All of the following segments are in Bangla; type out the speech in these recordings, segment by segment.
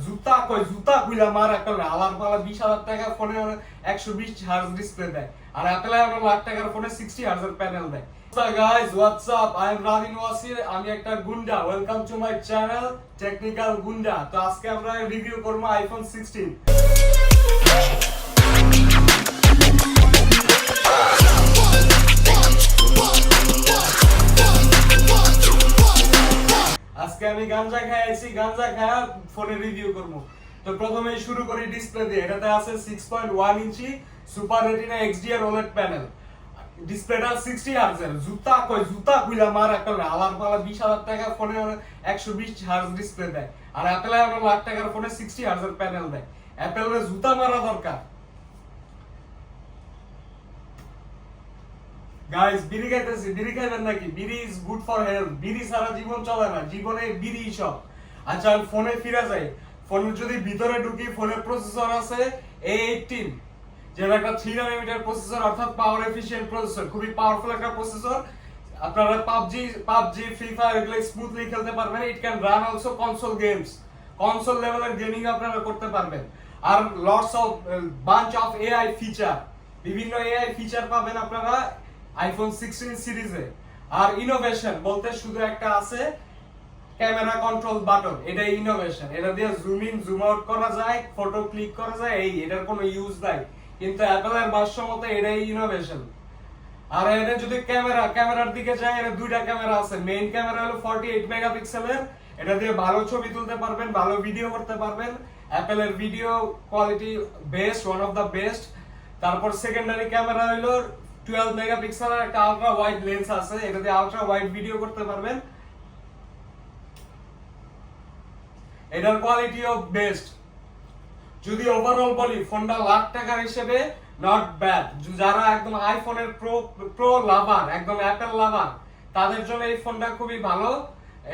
জুতা কই জুতা খুইলা মার একটা আলার পালা 20,000 টাকা ফোনে 120 হার্জ ডিসপ্লে দেয় আর অ্যাপলে আমরা লাখ টাকার ফোনে 60 হার্জের প্যানেল দেয়। So guys, what's up? I am Ravin Wasir. আমি একটা গুন্ডা। Welcome to my channel technical গুন্ডা। তো আজকে আমরা রিভিউ করব আইফোন 16। আজকে আমি গাঞ্জা খাইছি, গাঞ্জা খায়া ফোনে রিভিউ করব। তো প্রথমে শুরু করি ডিসপ্লে দিয়ে। এটাতে আছে 6.1 inch super retina XDR OLED panel. ডিসপ্লেটা 60 হার্জের। জুতা কই জুতা খুইলা মার একটা আলার পালা 20,000 টাকা ফোনে 120 হার্জ ডিসপ্লে দেয় আর অ্যাপলে আমরা লাখ টাকার ফোনে 60 হার্জের প্যানেল দেয়। অ্যাপলের জুতা মারা দরকার। গাইস, বিড়ি খাইতেছি। বিড়ি খাইবেন নাকি? বিড়ি ইজ গুড ফর হেলথ। বিড়ি ছাড়া জীবন চলে না, জীবনে বিড়ি সব। আচ্ছা, ফোনে ফিরে যাই। ফোনের যদি ভিতরে ঢুকি, ফোনের প্রসেসর আছে A18, যেটা একটা 3 ন্যানোমিটার প্রসেসর, অর্থাৎ পাওয়ার এফিশিয়েন্ট প্রসেসর, খুবই পাওয়ারফুল একটা প্রসেসর। আপনারা পাবজি ফ্রি ফায়ার এগুলো স্মুথলি খেলতে পারবেন। It can run also console games. Console লেভেলের গেমিং আপনারা করতে পারবেন। Are lots of bunch of AI feature, বিভিন্ন এআই ফিচার পাবেন আপনারা আইফোন 16 সিরিজে। আর ইনোভেশন বলতে শুধু একটা আছে, ক্যামেরা কন্ট্রোল বাটন। এটা ইনোভেশন। এটা দিয়ে জুম ইন জুম আউট করা যায়, ফটো ক্লিক করা যায়। এটার কোনো ইউজ নাই, কিন্তু অ্যাপলের ভাষ্য মতে এটাই ইনোভেশন। আর এর যদি ক্যামেরার দিকে যায়, এর দুইটা ক্যামেরা আছে। মেইন ক্যামেরা হলো 48 মেগাপিক্সেলের। এটা দিয়ে ভালো ছবি তুলতে পারবেন, ভালো ভিডিও করতে পারবেন। অ্যাপলের video quality best, one of the best. তারপর সেকেন্ডারি ক্যামেরা হলো 12 মেগাপিক্সেলের একটা আলট্রা ওয়াইড লেন্স আছে। এটা দিয়ে আলট্রা ওয়াইড ভিডিও করতে পারবেন। এটার কোয়ালিটিও বেস্ট। যদি ওভারঅল বলি, ফোনটা লাখ টাকার হিসেবে নট ব্যাড। যারা একদম আইফোনের প্রো লাভার, একদম অ্যাপল লাভার, তাদের জন্য এই ফোনটা খুবই ভালো।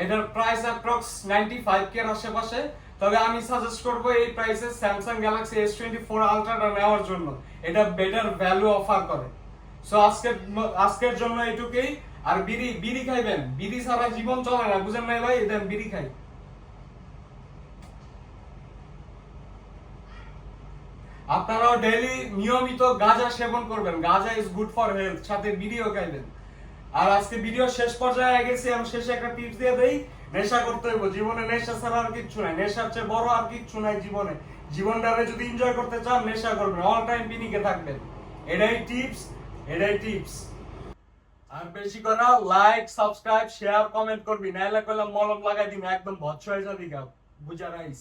এটার প্রাইস অ্যাপ্রক্স 95K এর আশেপাশে। তবে আমি সাজেস্ট করব এই প্রাইসে স্যামসাং গ্যালাক্সি S24 আলট্রাটা নেওয়ার জন্য। এটা বেটার ভ্যালু অফার করে। সো আজকের জন্য এটুকুই। আর বিড়ি খাইবেন, বিড়ি ছাড়া জীবন চলে না, বুঝেন নাই ভাই? দেন বিড়ি খাই। আপনারাও ডেইলি নিয়মিত গাঁজা সেবন করবেন। গাঁজা ইজ গুড ফর হেলথ, সাথে বিড়িও খাইবেন। আর আজকে ভিডিও শেষ পর্যায়ে গেছি। আমি শেষে একটা টিপস দিয়ে দেই, নেশা করতে হবে। জীবনে নেশা ছাড়া আর কিচ্ছু নাই। নেশার চেয়ে বড় আর কিচ্ছু নাই জীবনে। জীবনটাকে যদি এনজয় করতে চান, নেশা করবেন, অল টাইম বিনিকে থাকবেন। এটাই টিপস, এটাই টিপস। আর বেশি করে লাইক, সাবস্ক্রাইব, শেয়ার, কমেন্ট করবি, নাইলে কইলাম মলম লাগাই দিন, একদম ভৎস হয়ে যাবি গা, বুঝা রাইস।